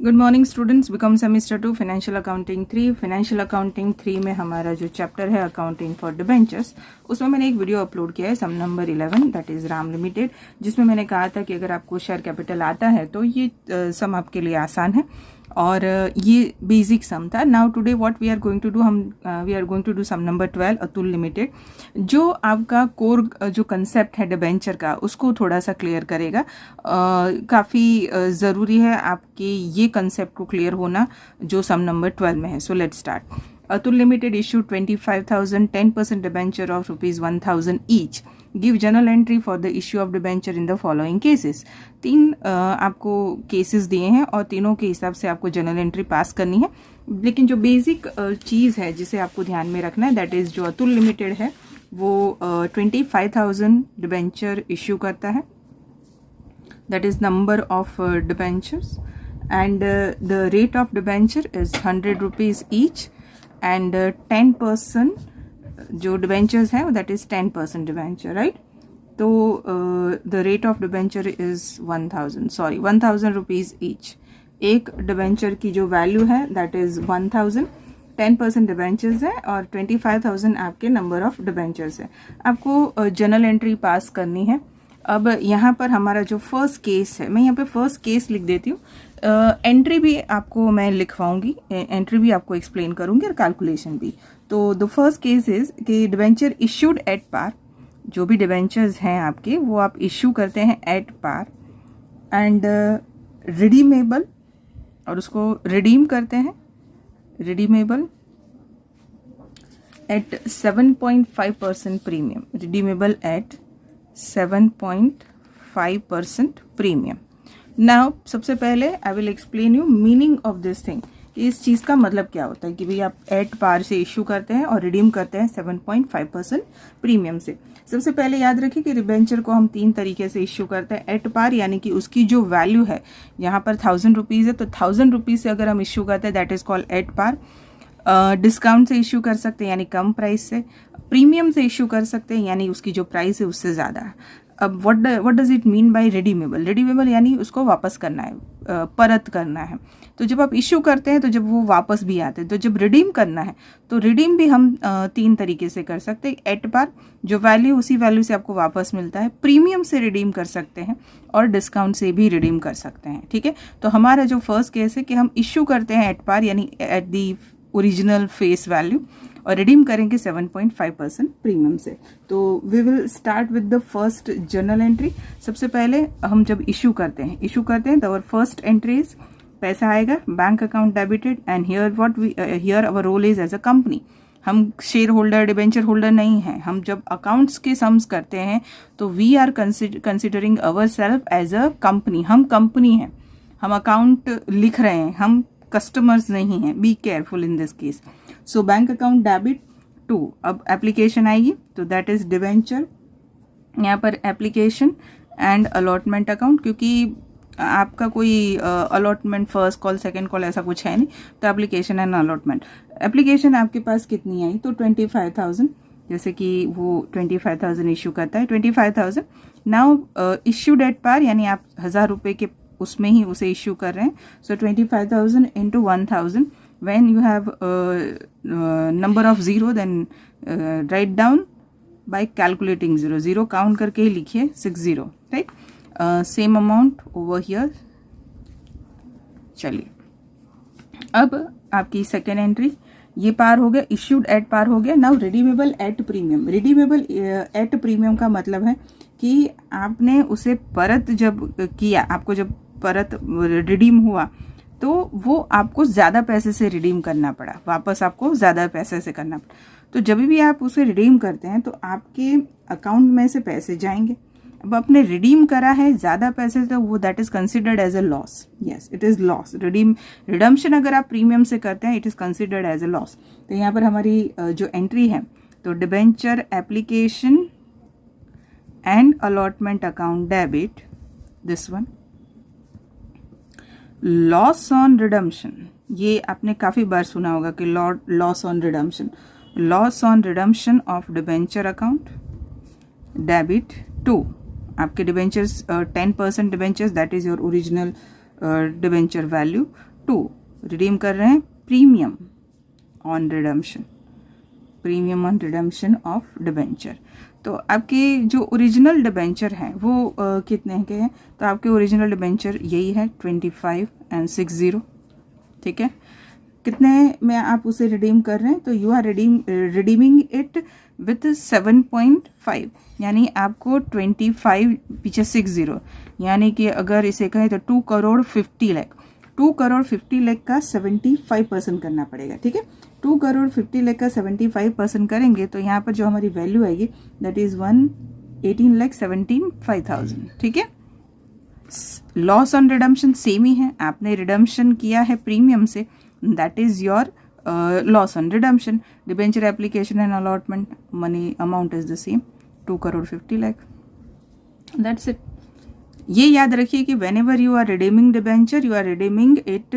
Good morning students, become semester 2 financial accounting 3। Financial accounting 3 में हमारा जो चैप्टर है अकाउंटिंग फॉर डिबेंचर्स, उसमें मैंने एक वीडियो अपलोड किया है some number 11 that is Ram limited, जिसमें मैंने कहा था कि अगर आपको शेयर कैपिटल आता है तो ये सम आपके लिए आसान है और ये बेसिक सम था। Now today what we are going to do, we are going to do sum number 12 Atul limited, जो आपका कोर जो कंसेप्ट है डिबेंचर का उसको थोड़ा सा क्लियर करेगा। काफ़ी ज़रूरी है आपके ये कंसेप्ट को क्लियर होना जो सम नंबर 12 में है। So let's start. Atul limited issued 25,000 10% debenture of ₹1,000 each. Give journal entry for the issue of debenture in the following cases. 3 आपको केसेस दिए हैं और तीनों के हिसाब से आपको जर्नल एंट्री पास करनी है। लेकिन जो बेसिक चीज़ है जिसे आपको ध्यान में रखना है, दैट इज़ जो अतुल लिमिटेड है वो 25,000 डिबेंचर इश्यू करता है, that is number of debentures, and the rate of debenture is 100 rupees each, and 10% जो debentures है that is 10% debenture, right? तो the rate of debenture is 1,000 rupees each। एक debenture की जो value है that is 1,000, 10% डिबेंचर्स है और 25,000 आपके नंबर ऑफ डिबेंचर्स है। आपको जर्नल एंट्री पास करनी है। अब यहाँ पर हमारा जो फर्स्ट केस है, मैं यहाँ पे फर्स्ट केस लिख देती हूँ, एंट्री भी आपको मैं लिखवाऊंगी, एंट्री भी आपको एक्सप्लेन करूंगी और कैलकुलेशन भी। तो द फर्स्ट केस इज कि डिबेंचर इश्यूड एट पार, जो भी डिबेंचर्स हैं आपके वो आप इश्यू करते हैं एट पार, एंड रिडीमेबल, और उसको रिडीम करते हैं, redeemable eight 7.5% premium, redeemable eight 7.5% premium. Now सबसे पहले I will explain you meaning of this thing, कि इस चीज़ का मतलब क्या होता है कि भाई आप एट पार से इश्यू करते हैं और रिडीम करते हैं 7.5% प्रीमियम से। सबसे पहले याद रखिए कि डिबेंचर को हम 3 तरीके से इश्यू करते हैं। एट पार यानी कि उसकी जो वैल्यू है, यहाँ पर 1,000 रुपीज़ है तो 1,000 रुपीज़ से अगर हम इश्यू करते हैं that is called at par. Discount से इश्यू कर सकते हैं यानी कम प्राइस से, प्रीमियम से इश्यू कर सकते हैं यानी उसकी जो प्राइस है उससे ज़्यादा है। अब what does it mean by redeemable? Redeemable यानी उसको वापस करना है, परत करना है। तो जब आप इश्यू करते हैं तो जब वो वापस भी आते हैं, तो जब रिडीम करना है तो रिडीम भी हम 3 तरीके से कर सकते हैं। एट पार, जो वैल्यू उसी वैल्यू से आपको वापस मिलता है, प्रीमियम से रिडीम कर सकते हैं और डिस्काउंट से भी रिडीम कर सकते हैं। ठीक है, तो हमारा जो फर्स्ट केस है कि हम इश्यू करते हैं एट पार यानी at the original face value और रिडीम करेंगे 7.5% प्रीमियम से। तो we will start with the first journal entry. सबसे पहले हम जब इशू करते हैं तो आवर फर्स्ट एंट्री इज, पैसा आएगा bank account debited, and here our role is as a company. हम शेयर होल्डर, डिबेंचर होल्डर नहीं हैं। हम जब अकाउंट्स के सम्स करते हैं तो we are considering our self as a company. हम कंपनी हैं, हम अकाउंट लिख रहे हैं, हम कस्टमर्स नहीं हैं। Be careful in this case. So bank account debit to, अब एप्लीकेशन आएगी तो दैट इज डिबेंचर। यहाँ पर एप्लीकेशन एंड अलॉटमेंट अकाउंट, क्योंकि आपका कोई allotment first call second call ऐसा कुछ है नहीं, तो एप्लीकेशन एंड अलॉटमेंट। एप्लीकेशन आपके पास कितनी आई तो 25,000, जैसे कि वो 25,000 इश्यू करता है, 25,000 नाउ इश्यूड एट पार यानी आप 1,000 रुपये के उसमें ही उसे इश्यू कर रहे हैं। सो 25,000 into 1,000, when you have number of 0 then write down by calculating 0 count करके ही लिखिए 60, right. Same amount over here. चलिए, अब आपकी सेकेंड एंट्री ये पार हो गया, इश्यूड एट पार हो गया। Now redeemable at premium. Redeemable at premium का मतलब है कि आपने उसे परत जब किया, आपको जब परत रिडीम हुआ तो वो आपको ज़्यादा पैसे से रिडीम करना पड़ा, वापस आपको ज़्यादा पैसे से करना पड़ा। तो जब भी आप उसे रिडीम करते हैं तो आपके अकाउंट में से पैसे जाएंगे। अब आपने रिडीम करा है ज़्यादा पैसे तो वो that is considered as a loss. Yes, it is loss. Redemption अगर आप प्रीमियम से करते हैं it is considered as a loss. तो यहाँ पर हमारी जो एंट्री है तो debenture application and allotment account debit, this one. Loss on redemption, ये आपने काफ़ी बार सुना होगा कि loss on redemption. Loss on redemption of debenture account debit to, आपके debentures 10% debentures that is your original debenture value 2 redeem कर रहे हैं premium on redemption, premium on redemption of debenture. तो आपके जो ओरिजिनल डिबेंचर हैं वो कितने के हैं? तो आपके ओरिजिनल डिबेंचर यही है 25 एंड 60, ठीक है। कितने में आप उसे रिडीम कर रहे हैं? तो you are redeeming it with 7.5, यानी आपको 25 पीछे 60, यानी कि अगर इसे कहें तो 2 करोड़ 50 लाख, 2 करोड़ 50 लाख का 75% करना पड़ेगा, ठीक है। 2 करोड़ 50 लाख का 75% करेंगे तो यहाँ पर जो हमारी वैल्यू आएगी दैट इज 1,18,75,000, ठीक है। लॉस ऑन रिडम्पशन सेम ही है, आपने रिडम्पशन किया है प्रीमियम से, that is your loss on redemption. Debenture application and allotment money amount is the same 2 crore 50 lakh, that's it. ये याद रखिए कि whenever you are redeeming debenture you are redeeming it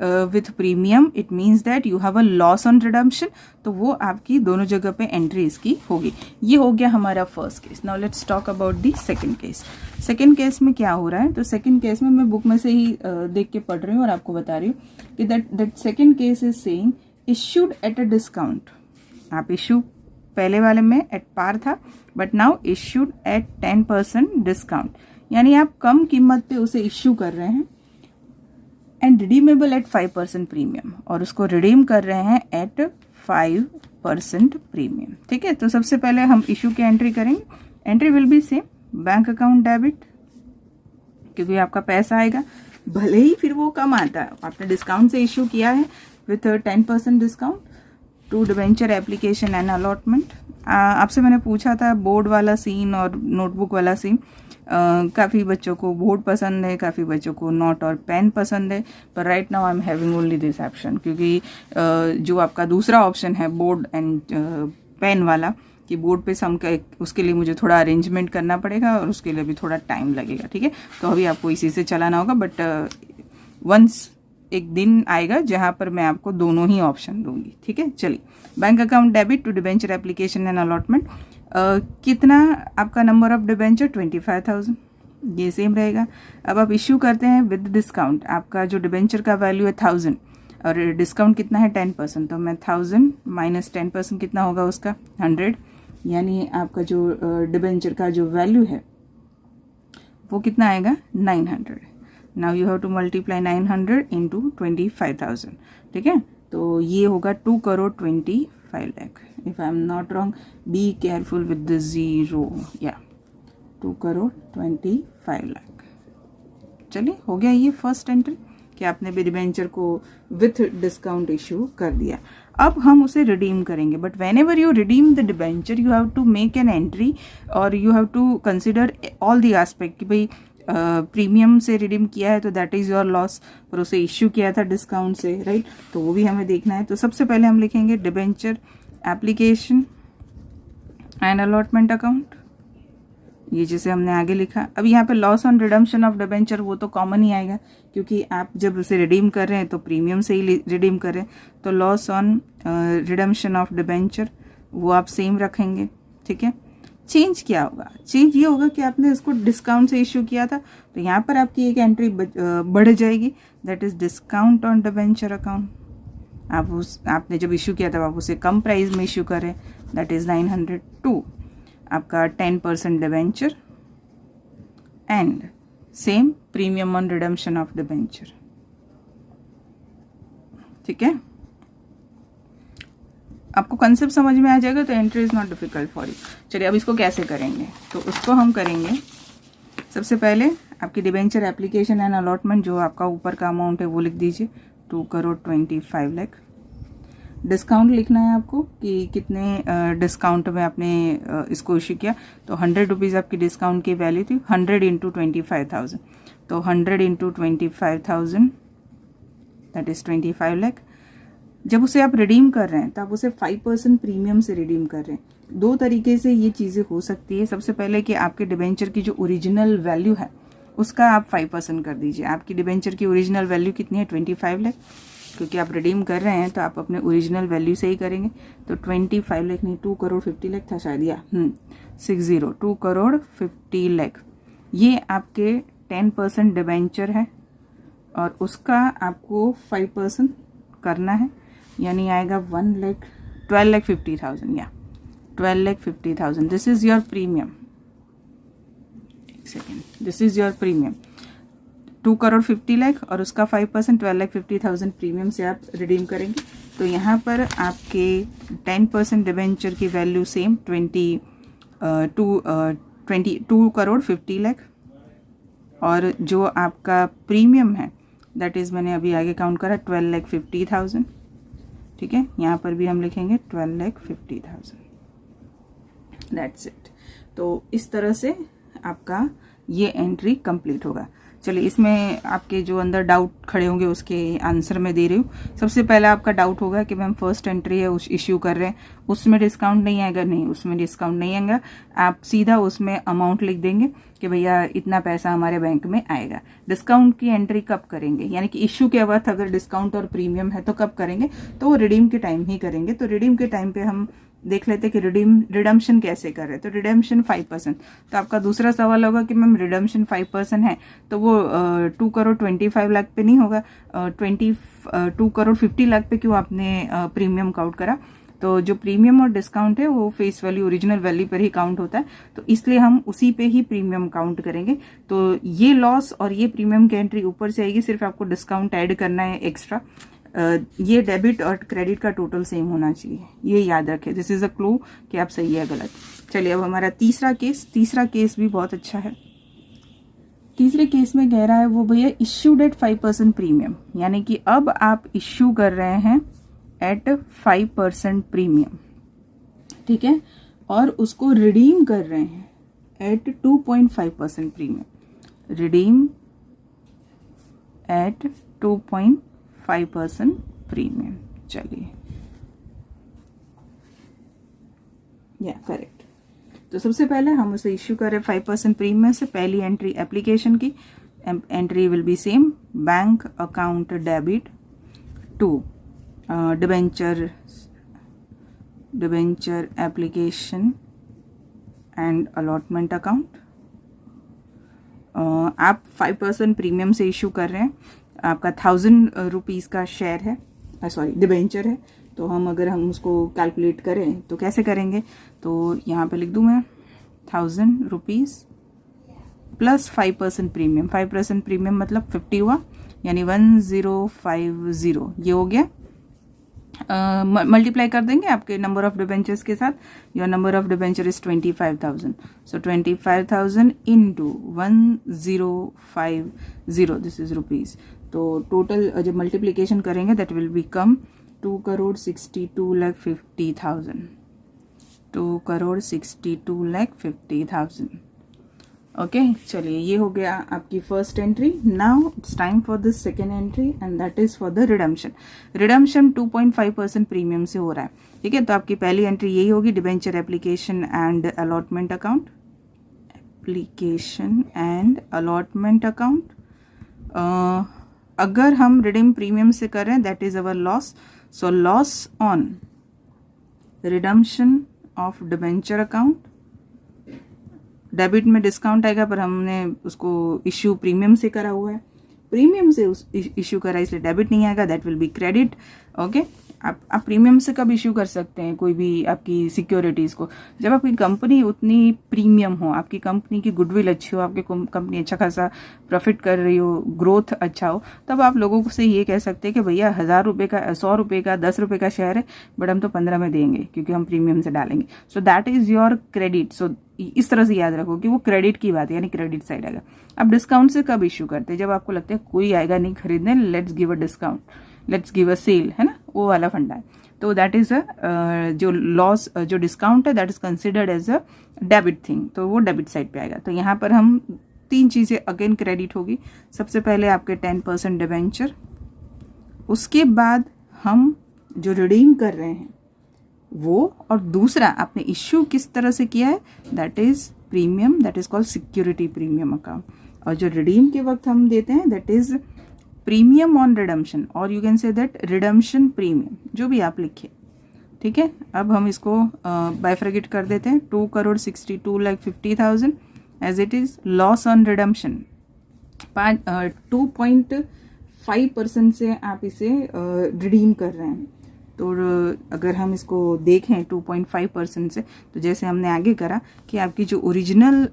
with premium, it means that you have a loss on redemption, तो वो आपकी दोनों जगह पे एंट्री इसकी होगी। ये हो गया हमारा first case. Now let's talk about the second case. Second case में क्या हो रहा है? तो सेकंड केस में मैं बुक में से ही देख के पढ़ रही हूँ और आपको बता रही हूँ कि that second case is saying issued at a discount. आप इश्यू पहले वाले में एट पार था, but now issued at 10% discount, यानी आप कम कीमत पे उसे इश्यू कर रहे हैं एंड रिडीमेबल एट 5% प्रीमियम, और उसको रिडीम कर रहे हैं एट 5% प्रीमियम, ठीक है। तो सबसे पहले हम इश्यू की एंट्री करेंगे। Entry will be same, bank account debit, क्योंकि आपका पैसा आएगा, भले ही फिर वो कम आता है, आपने डिस्काउंट से इश्यू किया है with 10% discount to debenture application and allotment. आपसे मैंने पूछा था बोर्ड वाला सीन और नोटबुक वाला सीन, काफ़ी बच्चों को बोर्ड पसंद है, काफ़ी बच्चों को नोट और पेन पसंद है, पर right now I am having only this option, क्योंकि जो आपका दूसरा ऑप्शन है बोर्ड एंड पेन वाला, कि बोर्ड पे सम का उसके लिए मुझे थोड़ा अरेंजमेंट करना पड़ेगा और उसके लिए भी थोड़ा टाइम लगेगा, ठीक है। तो अभी आपको इसी से चलाना होगा, बट वंस एक दिन आएगा जहां पर मैं आपको दोनों ही ऑप्शन दूंगी, ठीक है। चलिए, bank account debit to debenture application and allotment. कितना आपका नंबर ऑफ डिबेंचर 25,000, ये सेम रहेगा। अब आप इश्यू करते हैं विद डिस्काउंट, आपका जो डिबेंचर का वैल्यू है 1000 और डिस्काउंट कितना है 10%, तो मैं 1000 माइनस 10% कितना होगा उसका 100, यानी आपका जो डिबेंचर का जो वैल्यू है वो कितना आएगा 900। Now you have to multiply 900 into 25,000, ठीक है। तो ये होगा 2 crore 25 lakh. If I am not wrong, be careful with the zero, या 2 करोड़ 25 लाख। चलिए, हो गया ये फर्स्ट एंट्री कि आपने भी डिबेंचर को विथ डिस्काउंट इश्यू कर दिया। अब हम उसे रिडीम करेंगे, but whenever you redeem the debenture you have to make an entry और you have to consider all the aspect कि भाई प्रीमियम से रिडीम किया है तो दैट इज योर लॉस, पर उसे इश्यू किया था डिस्काउंट से, राइट, तो वो भी हमें देखना है। तो सबसे पहले हम लिखेंगे debenture application and allotment account, ये जैसे हमने आगे लिखा। अब यहाँ पे loss on redemption of debenture वो तो कॉमन ही आएगा, क्योंकि आप जब उसे रिडीम कर रहे हैं तो प्रीमियम से ही रिडीम कर रहे हैं, तो loss on redemption of debenture वो आप सेम रखेंगे, ठीक है। चेंज क्या होगा? चेंज ये होगा कि आपने इसको डिस्काउंट से इश्यू किया था, तो यहाँ पर आपकी एक एंट्री बढ़ जाएगी, that is discount on debenture account. आपने जब इश्यू किया था आप उसे कम प्राइस में इश्यू करें, दैट इज 902 आपका 10% debenture and same premium on redemption of debenture, ठीक है। आपको कंसेप्ट समझ में आ जाएगा तो entry is not difficult for you. चलिए, अब इसको कैसे करेंगे? तो उसको हम करेंगे, सबसे पहले आपकी डिबेंचर एप्लीकेशन एंड अलॉटमेंट, जो आपका ऊपर का अमाउंट है वो लिख दीजिए 2 करोड़ 25 लाख। डिस्काउंट लिखना है आपको कि कितने डिस्काउंट में आपने इसको इश्यू किया, तो 100 रुपीज़ आपकी डिस्काउंट की वैल्यू थी, 100 इंटू 25,000, तो 100 इंटू 25,000 दैट इज 25 लाख। जब उसे आप रिडीम कर रहे हैं तो आप उसे 5% प्रीमियम से रिडीम कर रहे हैं। दो तरीके से ये चीज़ें हो सकती है। सबसे पहले कि आपके डिबेंचर की जो ओरिजिनल वैल्यू है उसका आप 5% कर दीजिए। आपकी डिबेंचर की ओरिजिनल वैल्यू कितनी है 25 लाख, क्योंकि आप रिडीम कर रहे हैं तो आप अपने ओरिजिनल वैल्यू से ही करेंगे। तो 25 लाख नहीं, 2 करोड़ 50 लाख था शायद, या 60 2 करोड़ 50 लाख, ये आपके 10% डिबेंचर है और उसका आपको 5% करना है, यानी आएगा 12,50,000 या 12,50,000. This is your premium. एक second, this is your premium 2,50,00,000 और उसका 5% 12,50,000 प्रीमियम से आप रिडीम करेंगे. तो यहाँ पर आपके 10% डिबेंचर की वैल्यू सेम 22,50,00,000 और जो आपका प्रीमियम है दैट इज़ मैंने अभी आगे काउंट करा 12,50,000. ठीक है, यहाँ पर भी हम लिखेंगे 12,50,000. That's it. तो इस तरह से आपका ये एंट्री कंप्लीट होगा. चलिए, इसमें आपके जो अंदर डाउट खड़े होंगे उसके आंसर मैं दे रही हूँ. सबसे पहला आपका डाउट होगा कि मैम फर्स्ट एंट्री है उस इश्यू कर रहे हैं, उसमें डिस्काउंट नहीं आएगा. नहीं, उसमें डिस्काउंट नहीं आएगा. आप सीधा उसमें अमाउंट लिख देंगे कि भैया इतना पैसा हमारे बैंक में आएगा. डिस्काउंट की एंट्री कब करेंगे, यानी कि इश्यू के वक्त अगर डिस्काउंट और प्रीमियम है तो कब करेंगे, तो वो रिडीम के टाइम ही करेंगे. तो रिडीम के टाइम पे हम देख लेते हैं कि रिडम्पशन कैसे कर रहे हैं. तो रिडम्पशन 5%. तो आपका दूसरा सवाल होगा कि मैम रिडम्पशन 5% है तो वो 2,25,00,000 पे नहीं होगा, 2,50,00,000 पे क्यों आपने प्रीमियम काउंट करा. तो जो प्रीमियम और डिस्काउंट है वो फेस वैल्यू ओरिजिनल वैल्यू पर ही काउंट होता है, तो इसलिए हम उसी पे ही प्रीमियम काउंट करेंगे. तो ये लॉस और ये प्रीमियम की एंट्री ऊपर से आएगी, सिर्फ आपको डिस्काउंट ऐड करना है एक्स्ट्रा. ये डेबिट और क्रेडिट का टोटल सेम होना चाहिए, ये याद रखें. दिस इज अ क्लू कि आप सही है गलत. चलिए, अब हमारा तीसरा केस भी बहुत अच्छा है. तीसरे केस में कह रहा है वो भैया इश्यूड एट 5% प्रीमियम, यानी कि अब आप इश्यू कर रहे हैं एट 5% प्रीमियम. ठीक है, और उसको रिडीम कर रहे हैं at 2.5% premium. Redeem at 2.5% premium. चलिए, या करेक्ट. तो सबसे पहले हम उसे इश्यू करें 5% प्रीमियम से. पहली एंट्री एप्लीकेशन की entry will be same, bank account debit to debenture application and allotment account. आप 5% प्रीमियम से इश्यू कर रहे हैं, आपका 1,000 रुपीज़ का शेयर है, सॉरी डिबेंचर है. तो अगर हम उसको कैलकुलेट करें तो कैसे करेंगे, तो यहाँ पे लिख दूँ मैं 1,000 रुपीज़ प्लस 5% प्रीमियम. 5% प्रीमियम मतलब 50 हुआ, यानी 1050 ये हो गया. मल्टीप्लाई कर देंगे आपके नंबर ऑफ डिबेंचर्स के साथ. Your number of debenture is 25,000. So 25,000 into 1050, this is rupees. तो टोटल जब मल्टीप्लीकेशन करेंगे दैट विल बिकम 2,62,50,000. 2,62,50,000. ओके, चलिए, ये हो गया आपकी first entry. Now it's time for the second entry and that is for the redemption. Redemption 2.5% premium से हो रहा है. ठीक है, तो आपकी पहली एंट्री यही होगी, debenture application and allotment account. Application and allotment account. अगर हम रिडीम प्रीमियम से करें that is our loss. So loss on redemption of debenture account. Debit में डिस्काउंट आएगा पर हमने उसको इश्यू प्रीमियम से करा हुआ है, प्रीमियम से इश्यू करा इसलिए डेबिट नहीं आएगा, that will be credit. Okay, आप प्रीमियम से कब इश्यू कर सकते हैं कोई भी आपकी सिक्योरिटीज़ को, जब आपकी कंपनी उतनी प्रीमियम हो, आपकी कंपनी की गुडविल अच्छी हो, आपकी कंपनी अच्छा खासा प्रॉफिट कर रही हो, ग्रोथ अच्छा हो, तब आप लोगों से ये कह सकते हैं कि भैया 1,000 रुपये का, 100 रुपये का, 10 रुपये का शेयर है बट हम तो 15 में देंगे क्योंकि हम प्रीमियम से डालेंगे. So that is your credit. सो इस तरह से याद रखो कि वो क्रेडिट की बात है, यानी क्रेडिट साइड आएगा. अब डिस्काउंट से कब इश्यू करते हैं, जब आपको लगता है कोई आएगा नहीं खरीदने, let's give a discount, let's give a sale, है ना, वो वाला फंडा है. तो दैट इज जो लॉस, जो डिस्काउंट है that is considered as a debit thing, तो वो डेबिट साइड पे आएगा. तो यहाँ पर हम 3 चीज़ें अगेन क्रेडिट होगी. सबसे पहले आपके 10% डिबेंचर, उसके बाद हम जो रिडीम कर रहे हैं वो, और दूसरा आपने इश्यू किस तरह से किया है that is premium, that is called security premium account. और जो रिडीम के वक्त हम देते हैं that is premium on redemption, और you can say that redemption premium, जो भी आप लिखे. ठीक है, अब हम इसको बाइफ्रगेट कर देते हैं. 2,62,50,000 as it is. Loss on redemption 2.5 5% से आप इसे रिडीम कर रहे हैं। तो अगर हम इसको देखें 2.5% से, तो जैसे हमने आगे करा कि आपकी जो ओरिजिनल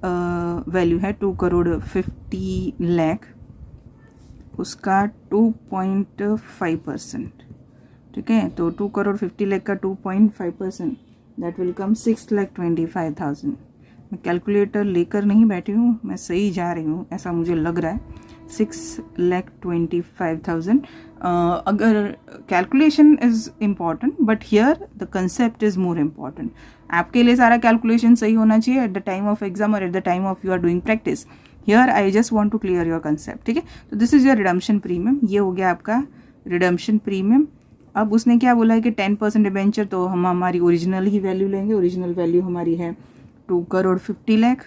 वैल्यू है 2,50,00,000 उसका 2.5%, ठीक है। तो 2,50,00,000 का 2.5% दैट विल कम 6,25,000। मैं कैलकुलेटर लेकर नहीं बैठी हूँ, मैं सही जा रही हूँ ऐसा मुझे लग रहा है, 6,25,000। अगर calculation is important but here the concept is more important. आपके लिए सारा कैलकुलेशन सही होना चाहिए at the time of exam और at the time of you are doing practice. Here I just want to clear your concept, ठीक है। तो this is your redemption premium, ये हो गया आपका रिडम्पशन प्रीमियम। अब उसने क्या बोला है कि 10% डिबेंचर, तो हम हमारी ओरिजिनल ही वैल्यू लेंगे। ओरिजिनल वैल्यू हमारी है 2,50,00,000।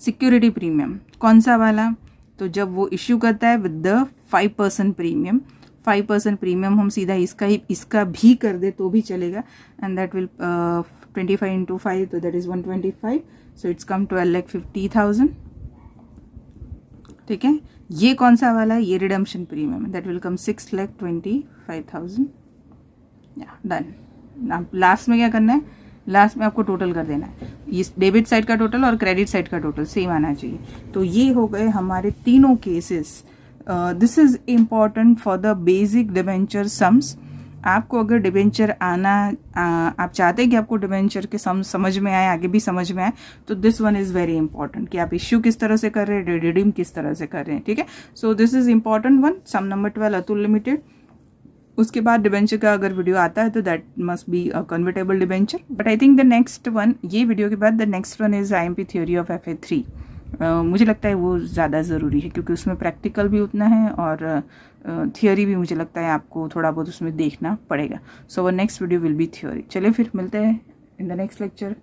सिक्योरिटी प्रीमियम कौन सा वाला, तो जब वो इश्यू करता है विद द 5% प्रीमियम, 5% प्रीमियम हम सीधा इसका भी कर दे तो भी चलेगा, एंड दैट विल 25 into 5, तो दैट इज 125, सो इट्स कम 12,50,000, ठीक है। ये कौन सा वाला है, ये redemption premium, that will come 6,25,000। Done. अब लास्ट में क्या करना है, लास्ट में आपको टोटल कर देना है, इस डेबिट साइड का टोटल और क्रेडिट साइड का टोटल सेम आना चाहिए। तो ये हो गए हमारे तीनों cases. This is important for the basic debenture sums. आपको अगर डिबेंचर आप चाहते हैं कि आपको डिबेंचर के सम समझ में आए, आगे भी समझ में आए, तो this one is very important कि आप इश्यू किस तरह से कर रहे हैं, रिडीम किस तरह से कर रहे हैं, ठीक है। So this is important one, sum number 12 Atul limited. उसके बाद डिबेंचर का अगर वीडियो आता है तो that must be a convertible debenture, but I think the next one, ये वीडियो के बाद the next one is IMP theory of FA3। मुझे लगता है वो ज़्यादा ज़रूरी है क्योंकि उसमें प्रैक्टिकल भी उतना है और थियोरी भी मुझे लगता है आपको थोड़ा बहुत उसमें देखना पड़ेगा। So our next video will be theory. चलिए फिर मिलते हैं इन द नेक्स्ट लेक्चर।